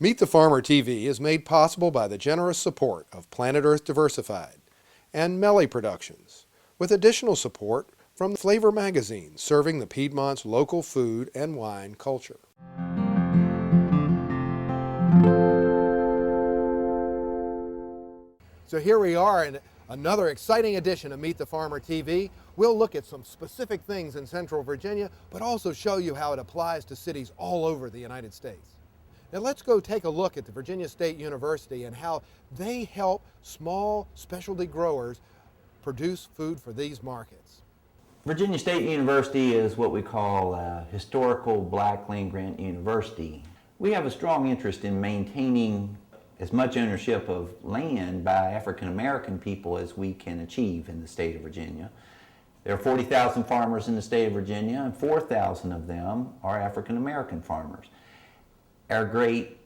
Meet the Farmer TV is made possible by the generous support of Planet Earth Diversified and Melly Productions, with additional support from Flavor Magazine, serving the Piedmont's local food and wine culture. So here we are in another exciting edition of Meet the Farmer TV. We'll look at some specific things in Central Virginia, but also show you how it applies to cities all over the United States. Now let's go take a look at the Virginia State University and how they help small specialty growers produce food for these markets. Virginia State University is what we call a historical black land-grant university. We have a strong interest in maintaining as much ownership of land by African American people as we can achieve in the state of Virginia. There are 40,000 farmers in the state of Virginia, and 4,000 of them are African American farmers. Our great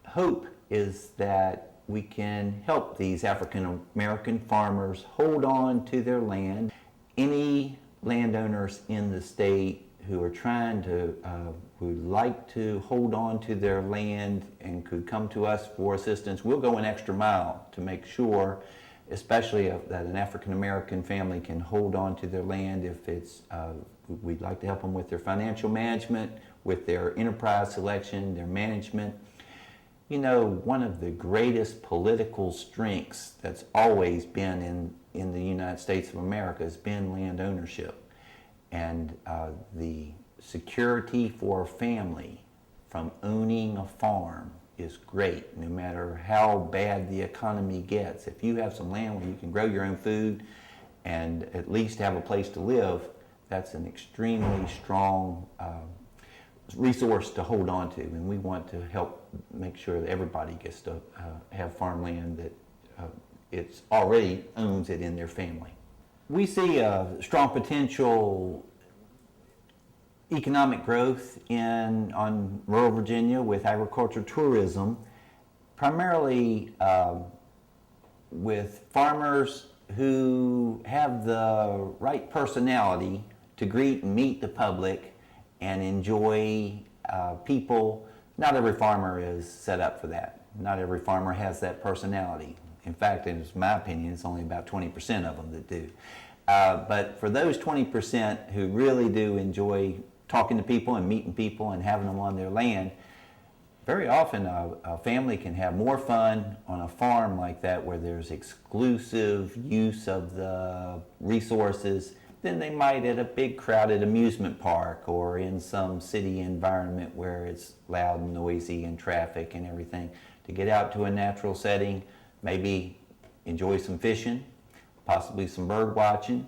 hope is that we can help these African American farmers hold on to their land. Any landowners in the state who are trying to, would like to hold on to their land and could come to us for assistance, we'll go an extra mile to make sure, especially that an African American family can hold on to their land. If it's, we'd like to help them with their financial management, with their enterprise selection, their management. You know, one of the greatest political strengths that's always been in the United States of America has been land ownership. And the security for a family from owning a farm is great, no matter how bad the economy gets. If you have some land where you can grow your own food and at least have a place to live, that's an extremely strong resource to hold on to, and we want to help make sure that everybody gets to have farmland that it's already owns it in their family. We see a strong potential economic growth on rural Virginia with agriculture tourism, primarily with farmers who have the right personality to greet and meet the public and enjoy people. Not every farmer is set up for that. Not every farmer has that personality. In fact, in my opinion, it's only about 20% of them that do. But for those 20% who really do enjoy talking to people and meeting people and having them on their land, very often a family can have more fun on a farm like that where there's exclusive use of the resources than they might at a big crowded amusement park or in some city environment where it's loud and noisy and traffic and everything. To get out to a natural setting, maybe enjoy some fishing, possibly some bird watching.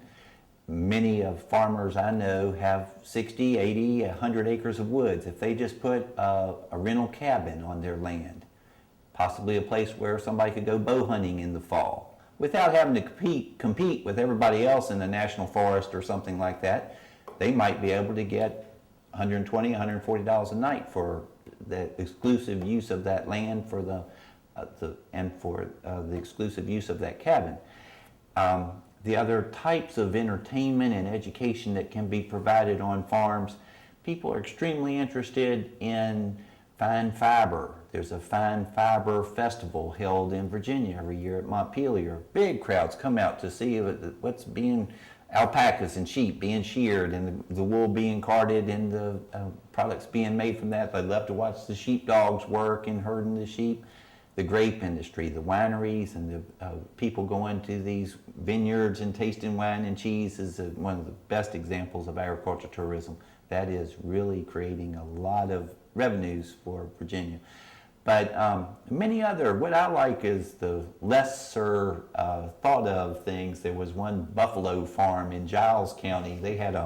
Many of farmers I know have 60, 80, 100 acres of woods. If they just put a rental cabin on their land, possibly a place where somebody could go bow hunting in the fall, without having to compete with everybody else in the national forest or something like that, they might be able to get $120, $140 a night for the exclusive use of that land for the exclusive use of that cabin. The other types of entertainment and education that can be provided on farms, people are extremely interested in fine fiber. There's a fine fiber festival held in Virginia every year at Montpelier. Big crowds come out to see what's being, alpacas and sheep being sheared and the wool being carded and the products being made from that. They love to watch the sheepdogs work and herding the sheep. The grape industry, the wineries, and the people going to these vineyards and tasting wine and cheese is one of the best examples of agriculture tourism. That is really creating a lot of revenues for Virginia. But many other, what I like is the lesser thought of things. There was one buffalo farm in Giles County. They had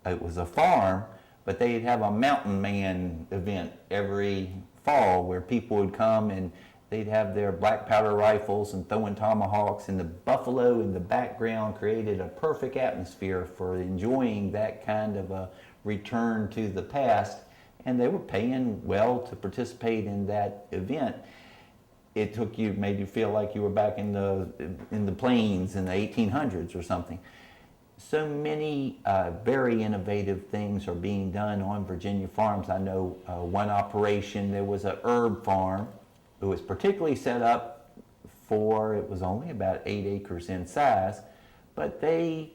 it was a farm, but they'd have a mountain man event every fall where people would come and they'd have their black powder rifles and throwing tomahawks, and the buffalo in the background created a perfect atmosphere for enjoying that kind of a return to the past. And they were paying well to participate in that event. It made you feel like you were back in the plains in the 1800s or something. So many very innovative things are being done on Virginia farms. I know one operation, there was a herb farm. It was particularly set up for, it was only about 8 acres in size, but they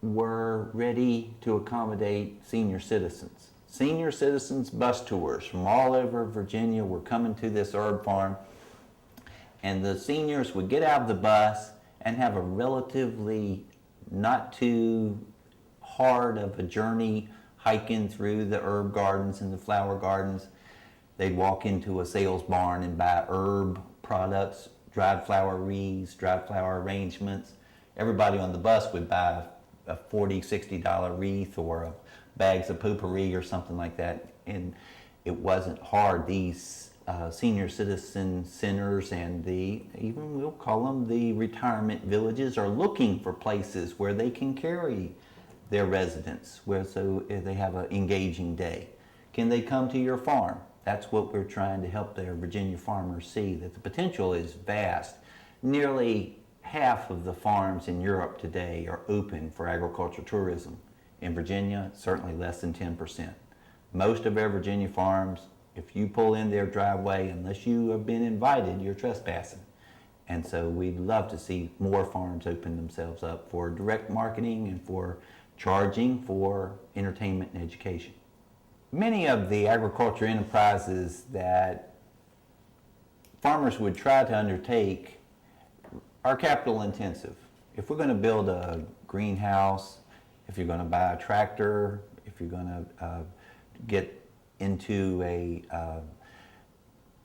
were ready to accommodate senior citizens. Senior citizens bus tours from all over Virginia were coming to this herb farm, and the seniors would get out of the bus and have a relatively not too hard of a journey hiking through the herb gardens and the flower gardens. They'd walk into a sales barn and buy herb products, dried flower wreaths, dried flower arrangements. Everybody on the bus would buy a $40, $60 wreath or bags of potpourri or something like that. And it wasn't hard. These senior citizen centers and even we'll call them the retirement villages are looking for places where they can carry their residents, so they have an engaging day. Can they come to your farm? That's what we're trying to help their Virginia farmers see, that the potential is vast. Nearly half of the farms in Europe today are open for agricultural tourism. In Virginia, certainly less than 10%. Most of our Virginia farms, if you pull in their driveway, unless you have been invited, you're trespassing. And so we'd love to see more farms open themselves up for direct marketing and for charging for entertainment and education. Many of the agriculture enterprises that farmers would try to undertake are capital intensive. If we're going to build a greenhouse, if you're going to buy a tractor, if you're going to get into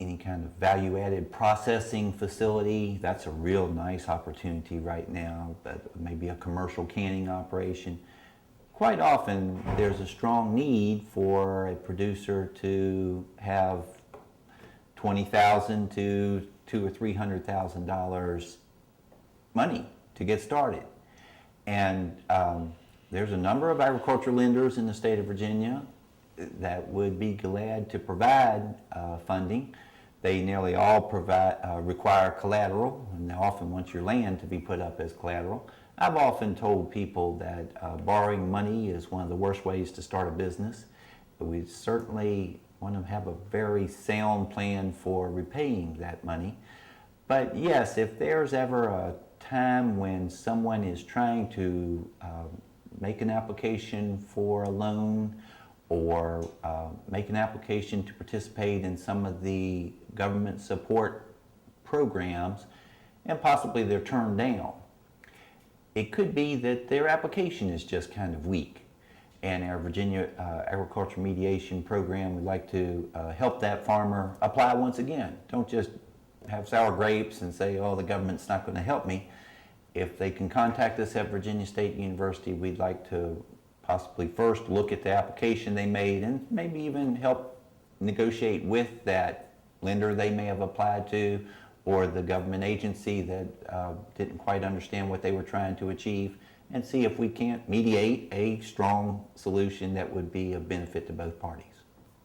any kind of value-added processing facility, that's a real nice opportunity right now, but maybe a commercial canning operation. Quite often there's a strong need for a producer to have $20,000 to $200,000 or $300,000 money to get started. And there's a number of agricultural lenders in the state of Virginia that would be glad to provide funding. They nearly all require collateral, and they often want your land to be put up as collateral. I've often told people that borrowing money is one of the worst ways to start a business. But we certainly want to have a very sound plan for repaying that money. But yes, if there's ever a time when someone is trying to make an application for a loan or make an application to participate in some of the government support programs, and possibly they're turned down, it could be that their application is just kind of weak. And our Virginia Agriculture Mediation Program would like to help that farmer apply once again. Don't just have sour grapes and say, oh, the government's not going to help me. If they can contact us at Virginia State University, we'd like to possibly first look at the application they made and maybe even help negotiate with that lender they may have applied to or the government agency that didn't quite understand what they were trying to achieve, and see if we can't mediate a strong solution that would be of benefit to both parties.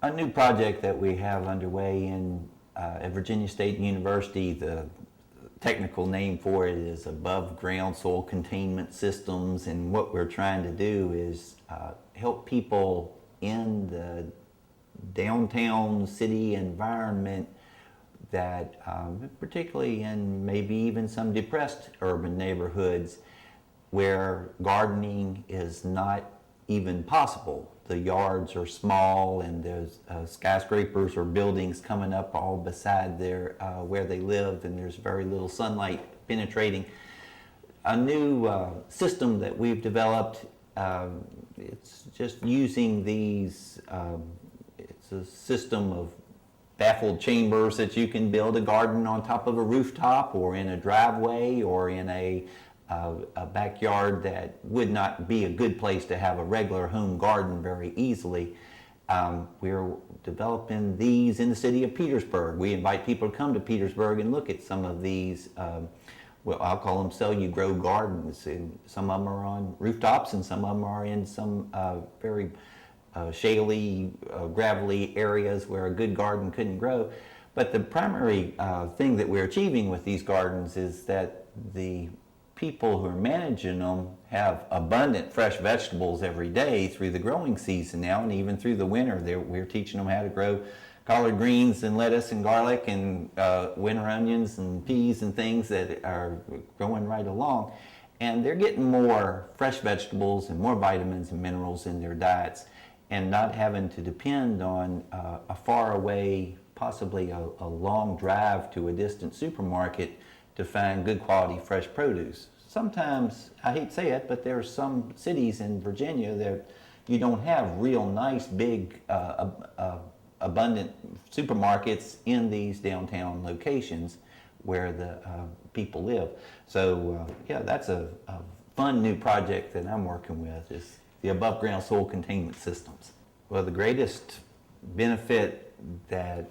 A new project that we have underway at Virginia State University, the technical name for it is above ground soil containment systems, and what we're trying to do is help people in the downtown city environment that particularly in maybe even some depressed urban neighborhoods where gardening is not even possible. The yards are small and there's skyscrapers or buildings coming up all beside their where they live, and there's very little sunlight penetrating. A new system that we've developed, it's just using these, it's a system of baffled chambers that you can build a garden on top of a rooftop or in a driveway or in a backyard that would not be a good place to have a regular home garden very easily. We're developing these in the city of Petersburg. We invite people to come to Petersburg and look at some of these, well, I'll call them sell-you-grow gardens. And some of them are on rooftops and some of them are in some very shaly, gravelly areas where a good garden couldn't grow. But the primary thing that we're achieving with these gardens is that the people who are managing them have abundant fresh vegetables every day through the growing season now, and even through the winter. We're teaching them how to grow collard greens and lettuce and garlic and winter onions and peas and things that are growing right along. And they're getting more fresh vegetables and more vitamins and minerals in their diets, and not having to depend on a far away, possibly a long drive to a distant supermarket to find good quality fresh produce. Sometimes, I hate to say it, but there are some cities in Virginia that you don't have real nice, big, abundant supermarkets in these downtown locations where the people live. So yeah, that's a fun new project that I'm working with, is the above ground soil containment systems. Well, the greatest benefit that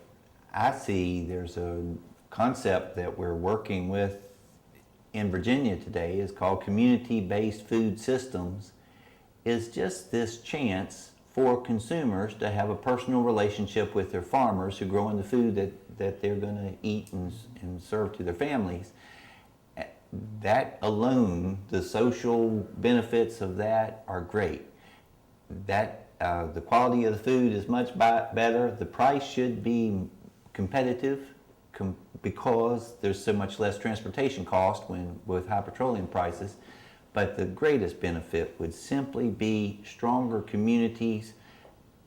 I see, there's a concept that we're working with in Virginia today, is called community-based food systems, is just this chance for consumers to have a personal relationship with their farmers who are growing the food that they're going to eat and serve to their families. That alone, the social benefits of that are great. That the quality of the food is much better. The price should be competitive because there's so much less transportation cost with high petroleum prices. But the greatest benefit would simply be stronger communities,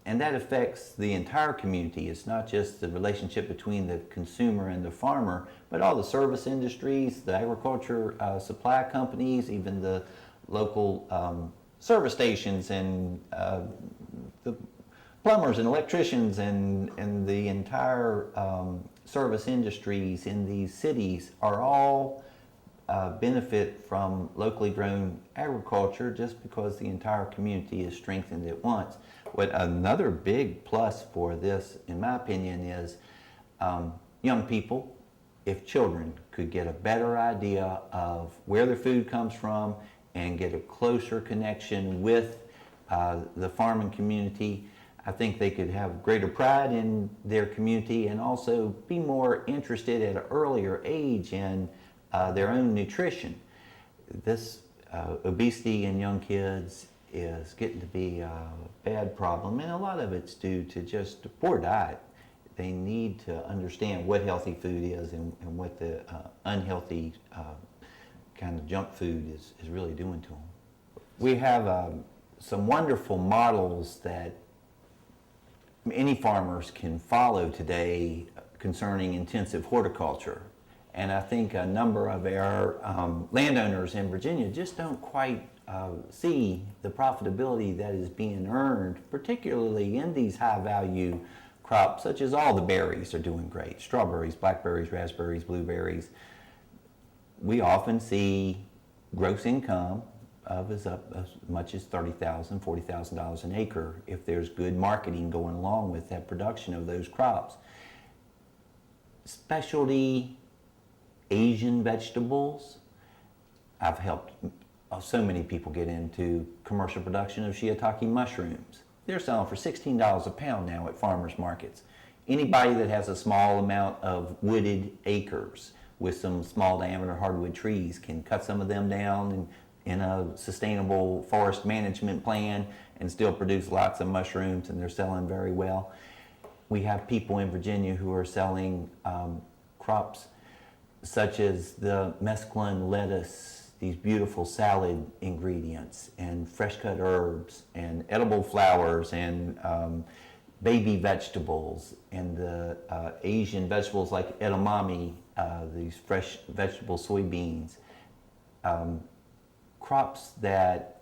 and that affects the entire community. It's not just the relationship between the consumer and the farmer, but all the service industries, the agriculture supply companies, even the local service stations, and the plumbers and electricians, and the entire service industries in these cities are all benefit from locally grown agriculture, just because the entire community is strengthened at once. What another big plus for this, in my opinion, is young people, if children could get a better idea of where their food comes from and get a closer connection with the farming community, I think they could have greater pride in their community and also be more interested at an earlier age in their own nutrition. This obesity in young kids is getting to be a bad problem, and a lot of it's due to just poor diet. They need to understand what healthy food is and what the unhealthy kind of junk food is really doing to them. We have some wonderful models that any farmers can follow today concerning intensive horticulture. And I think a number of our landowners in Virginia just don't quite see the profitability that is being earned, particularly in these high-value crops, such as all the berries are doing great. Strawberries, blackberries, raspberries, blueberries. We often see gross income of as much as $30,000, $40,000 an acre if there's good marketing going along with that production of those crops. Specialty Asian vegetables. I've helped so many people get into commercial production of shiitake mushrooms. They're selling for $16 a pound now at farmers markets. Anybody that has a small amount of wooded acres with some small diameter hardwood trees can cut some of them down in a sustainable forest management plan and still produce lots of mushrooms, and they're selling very well. We have people in Virginia who are selling crops such as the mesclun lettuce, these beautiful salad ingredients, and fresh cut herbs, and edible flowers, and baby vegetables, and the Asian vegetables like edamame, these fresh vegetable soybeans. Crops that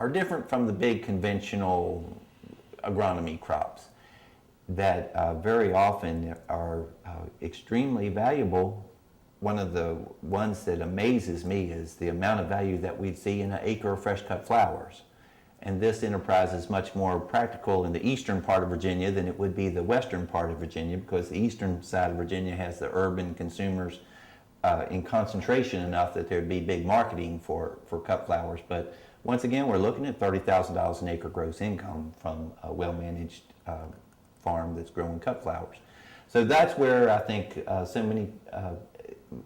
are different from the big conventional agronomy crops that very often are extremely valuable. One of the ones that amazes me is the amount of value that we see in an acre of fresh cut flowers. And this enterprise is much more practical in the eastern part of Virginia than it would be the western part of Virginia, because the eastern side of Virginia has the urban consumers in concentration enough that there'd be big marketing for cut flowers. But once again, we're looking at $30,000 an acre gross income from a well-managed farm that's growing cut flowers. So that's where I think so many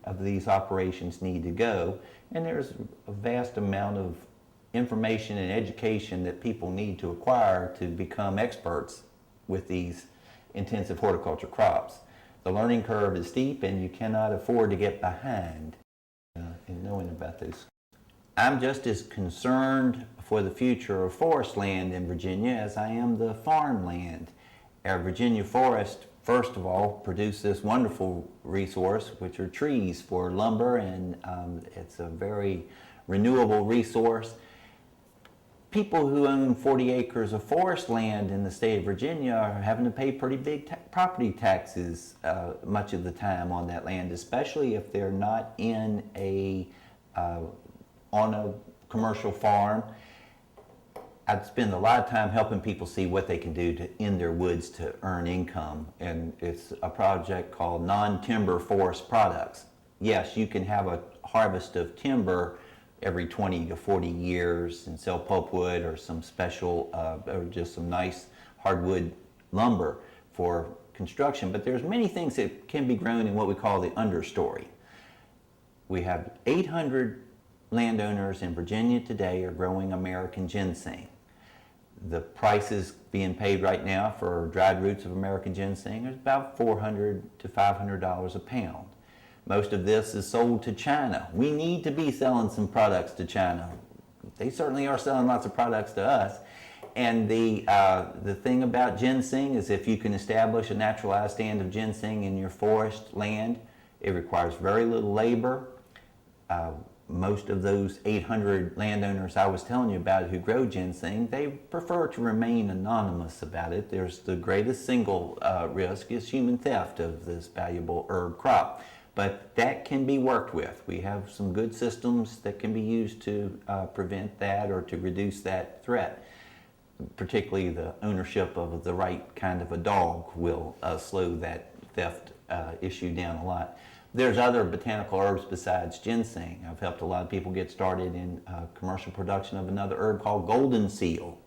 of these operations need to go. And there's a vast amount of information and education that people need to acquire to become experts with these intensive horticulture crops. The learning curve is steep, and you cannot afford to get behind in knowing about this. I'm just as concerned for the future of forest land in Virginia as I am the farmland. Our Virginia forest, first of all, produce this wonderful resource, which are trees for lumber, and it's a very renewable resource. People who own 40 acres of forest land in the state of Virginia are having to pay pretty big property taxes much of the time on that land, especially if they're not in on a commercial farm. I'd spend a lot of time helping people see what they can do in their woods to earn income, and it's a project called non-timber forest products. Yes, you can have a harvest of timber every 20 to 40 years and sell pulpwood or some special or just some nice hardwood lumber for construction, but there's many things that can be grown in what we call the understory. We have 800 landowners in Virginia today are growing American ginseng. The prices being paid right now for dried roots of American ginseng is about $400 to $500 a pound. Most of this is sold to China. We need to be selling some products to China. They certainly are selling lots of products to us. And the thing about ginseng is if you can establish a naturalized stand of ginseng in your forest land, it requires very little labor. Most of those 800 landowners I was telling you about who grow ginseng, they prefer to remain anonymous about it. There's the greatest single risk is human theft of this valuable herb crop. But that can be worked with. We have some good systems that can be used to prevent that or to reduce that threat. Particularly the ownership of the right kind of a dog will slow that theft issue down a lot. There's other botanical herbs besides ginseng. I've helped a lot of people get started in commercial production of another herb called golden seal.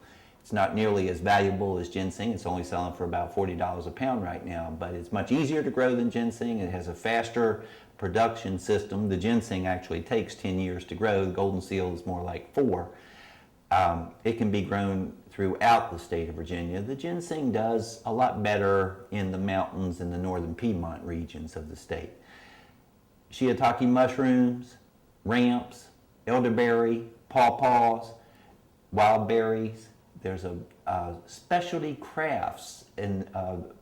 It's not nearly as valuable as ginseng. It's only selling for about $40 a pound right now, but it's much easier to grow than ginseng. It has a faster production system. The ginseng actually takes 10 years to grow. The golden seal is more like 4. It can be grown throughout the state of Virginia. The ginseng does a lot better in the mountains in the northern Piedmont regions of the state. Shiitake mushrooms, ramps, elderberry, pawpaws, wild berries. There's a specialty crafts and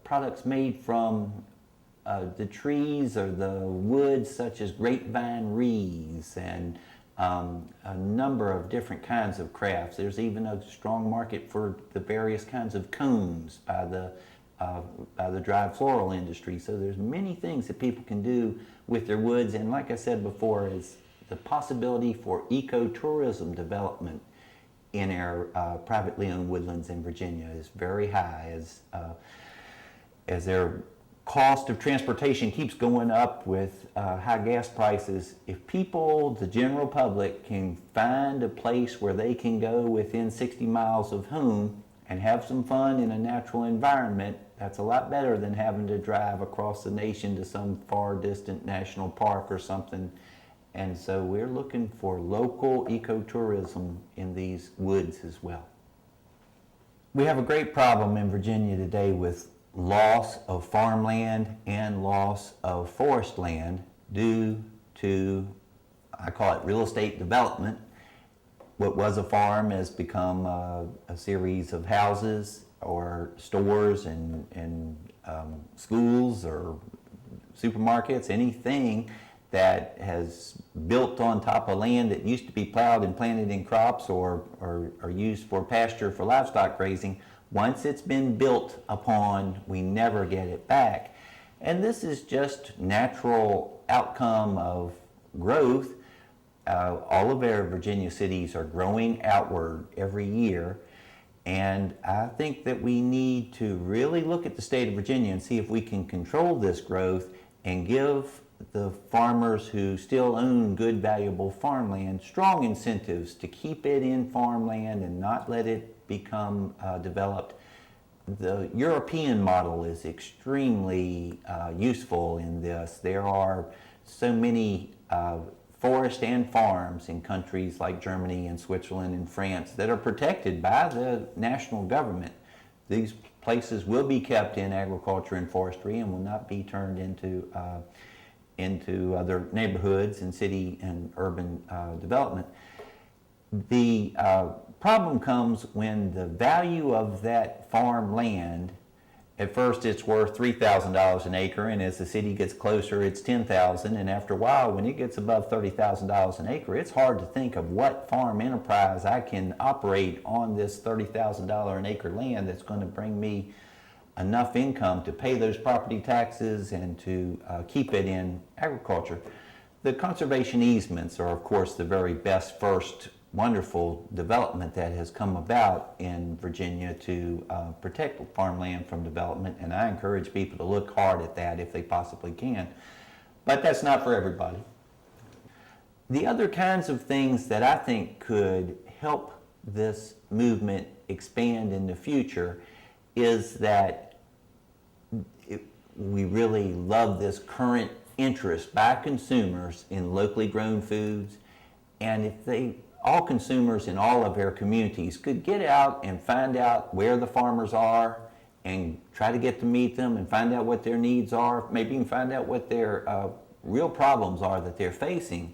products made from the trees or the woods, such as grapevine wreaths and a number of different kinds of crafts. There's even a strong market for the various kinds of cones by the dried floral industry. So there's many things that people can do with their woods, and like I said before, is the possibility for ecotourism development in our privately owned woodlands in Virginia is very high as their cost of transportation keeps going up with high gas prices. If people, the general public, can find a place where they can go within 60 miles of home and have some fun in a natural environment, that's a lot better than having to drive across the nation to some far distant national park or something. And so we're looking for local ecotourism in these woods as well. We have a great problem in Virginia today with loss of farmland and loss of forest land due to, I call it real estate development. What was a farm has become a series of houses or stores and schools or supermarkets, anything that has built on top of land that used to be plowed and planted in crops or used for pasture for livestock grazing. Once it's been built upon, we never get it back. And this is just natural outcome of growth. All of our Virginia cities are growing outward every year. And I think that we need to really look at the state of Virginia and see if we can control this growth and give the farmers who still own good, valuable farmland strong incentives to keep it in farmland and not let it become developed. The European model is extremely useful in this. There are so many forests and farms in countries like Germany and Switzerland and France that are protected by the national government. These places will be kept in agriculture and forestry and will not be turned into other neighborhoods and city and urban development. The problem comes when the value of that farm land, at first it's worth $3,000 an acre, and as the city gets closer it's $10,000, and after a while when it gets above $30,000 an acre, it's hard to think of what farm enterprise I can operate on this $30,000 an acre land that's going to bring me enough income to pay those property taxes and to keep it in agriculture. The conservation easements are of course the very best first wonderful development that has come about in Virginia to protect farmland from development, and I encourage people to look hard at that if they possibly can. But that's not for everybody. The other kinds of things that I think could help this movement expand in the future is that we really love this current interest by consumers in locally grown foods, and if all consumers in all of our communities could get out and find out where the farmers are and try to get to meet them and find out what their needs are, maybe even find out what their real problems are that they're facing,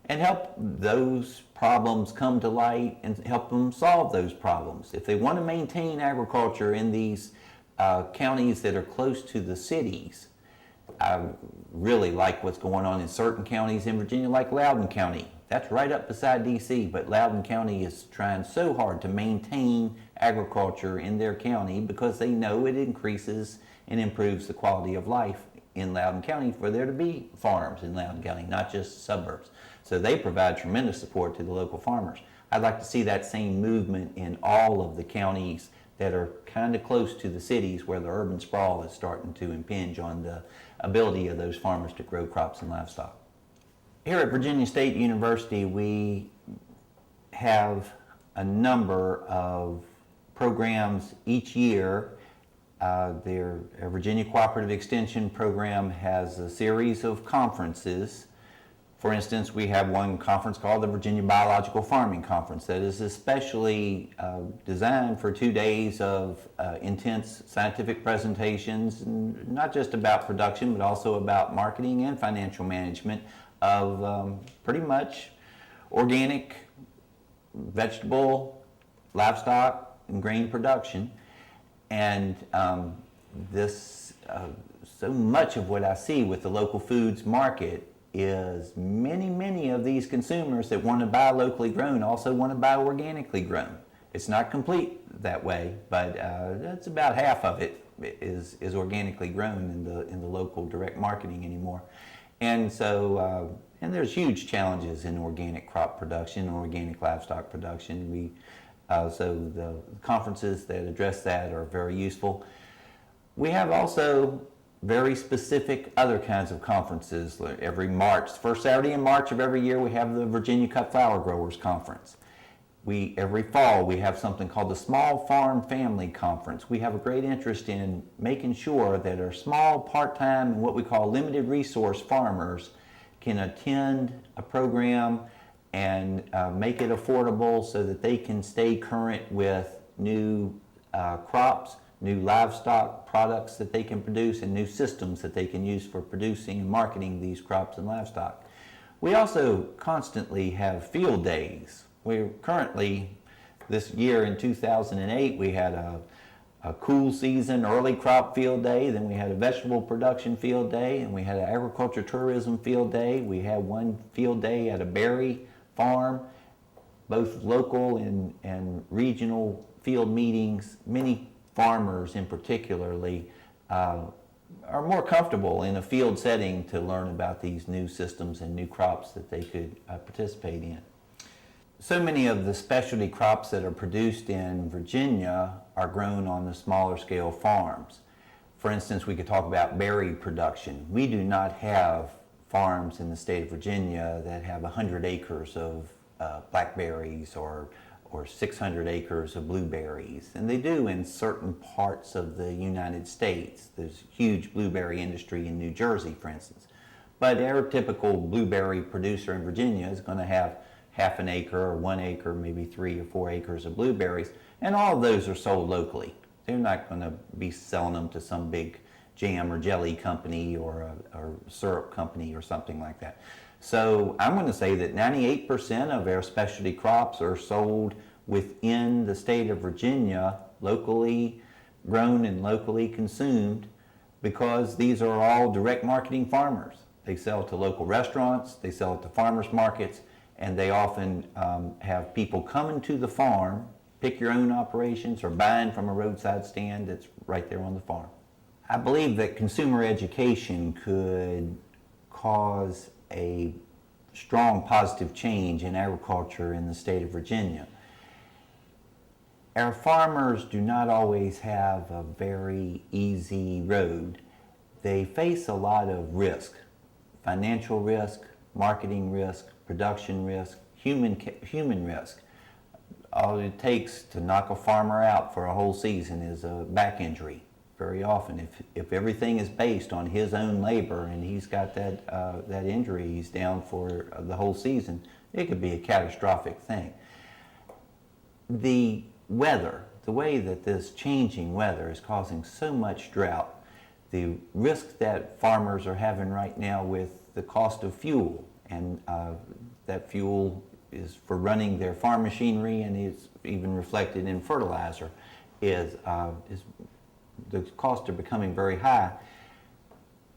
and help those problems come to light and help them solve those problems. If they want to maintain agriculture in these counties that are close to the cities, I really like what's going on in certain counties in Virginia, like Loudoun County. That's right up beside DC, but Loudoun County is trying so hard to maintain agriculture in their county because they know it increases and improves the quality of life in Loudoun County for there to be farms in Loudoun County, not just suburbs. So they provide tremendous support to the local farmers. I'd like to see that same movement in all of the counties that are kind of close to the cities where the urban sprawl is starting to impinge on the ability of those farmers to grow crops and livestock. Here at Virginia State University, we have a number of programs each year. Their Virginia Cooperative Extension program has a series of conferences. For instance, we have one conference called the Virginia Biological Farming Conference that is especially designed for 2 days of intense scientific presentations, not just about production, but also about marketing and financial management of pretty much organic vegetable, livestock, and grain production. And so much of what I see with the local foods market is many of these consumers that want to buy locally grown also want to buy organically grown. It's not complete that way, but that's about half of it is organically grown in the local direct marketing anymore. And so, and there's huge challenges in organic crop production, organic livestock production. So the conferences that address that are very useful. We have also very specific other kinds of conferences. Every March, first Saturday in March of every year, we have the Virginia Cut Flower Growers Conference. Every fall, we have something called the Small Farm Family Conference. We have a great interest in making sure that our small, part-time, and what we call limited resource farmers can attend a program and make it affordable so that they can stay current with new crops, new livestock products that they can produce, and new systems that they can use for producing and marketing these crops and livestock. We also constantly have field days. We're currently, this year in 2008, we had a cool season early crop field day, then we had a vegetable production field day, and we had an agriculture tourism field day. We had one field day at a berry farm, both local and regional field meetings. Many farmers in particularly are more comfortable in a field setting to learn about these new systems and new crops that they could participate in. So many of the specialty crops that are produced in Virginia are grown on the smaller scale farms. For instance, we could talk about berry production. We do not have farms in the state of Virginia that have 100 acres of blackberries or 600 acres of blueberries, and they do in certain parts of the United States. There's huge blueberry industry in New Jersey, for instance. But our typical blueberry producer in Virginia is going to have half an acre or 1 acre, maybe 3 or 4 acres of blueberries, and all of those are sold locally. They're not going to be selling them to some big jam or jelly company or syrup company or something like that. So I'm going to say that 98% of our specialty crops are sold within the state of Virginia, locally grown and locally consumed, because these are all direct marketing farmers. They sell to local restaurants, they sell it to farmers markets, and they often have people coming to the farm, pick your own operations, or buying from a roadside stand that's right there on the farm. I believe that consumer education could cause a strong positive change in agriculture in the state of Virginia. Our farmers do not always have a very easy road. They face a lot of risk, financial risk, marketing risk, production risk, human risk. All it takes to knock a farmer out for a whole season is a back injury. Very often, if everything is based on his own labor and he's got that injury, he's down for the whole season, it could be a catastrophic thing. The weather, the way that this changing weather is causing so much drought, the risk that farmers are having right now with the cost of fuel, and that fuel is for running their farm machinery and is even reflected in fertilizer, is the costs are becoming very high.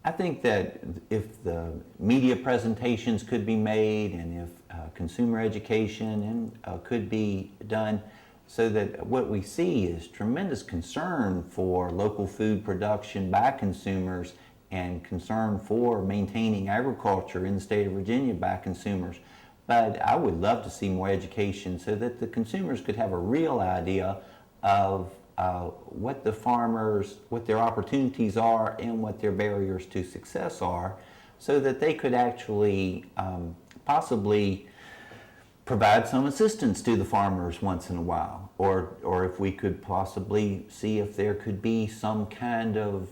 I think that if the media presentations could be made and if consumer education could be done, so that what we see is tremendous concern for local food production by consumers and concern for maintaining agriculture in the state of Virginia by consumers. But I would love to see more education so that the consumers could have a real idea of what the farmers, what their opportunities are and what their barriers to success are, so that they could actually possibly provide some assistance to the farmers once in a while, or if we could possibly see if there could be some kind of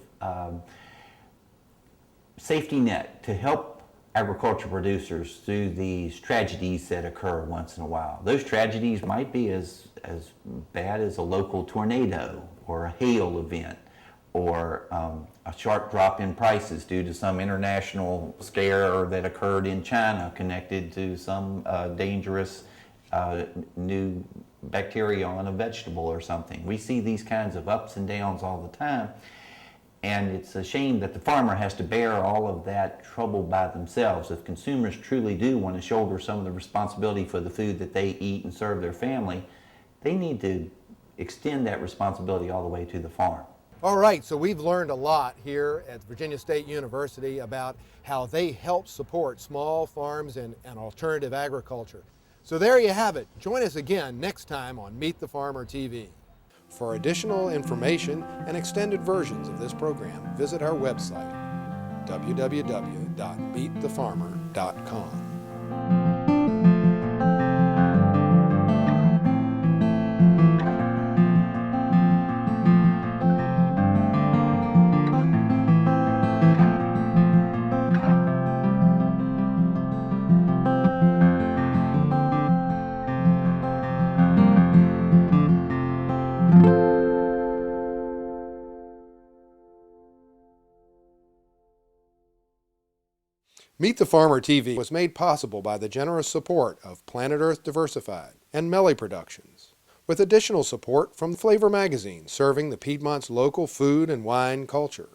safety net to help agriculture producers through these tragedies that occur once in a while. Those tragedies might be as bad as a local tornado or a hail event, or a sharp drop in prices due to some international scare that occurred in China connected to some dangerous new bacteria on a vegetable or something. We see these kinds of ups and downs all the time, and it's a shame that the farmer has to bear all of that trouble by themselves. If consumers truly do want to shoulder some of the responsibility for the food that they eat and serve their family, they need to extend that responsibility all the way to the farm. All right, so we've learned a lot here at Virginia State University about how they help support small farms and alternative agriculture. So there you have it. Join us again next time on Meet the Farmer TV. For additional information and extended versions of this program, visit our website, www.meetthefarmer.com. Meet the Farmer TV was made possible by the generous support of Planet Earth Diversified and Melly Productions, with additional support from Flavor Magazine, serving the Piedmont's local food and wine culture.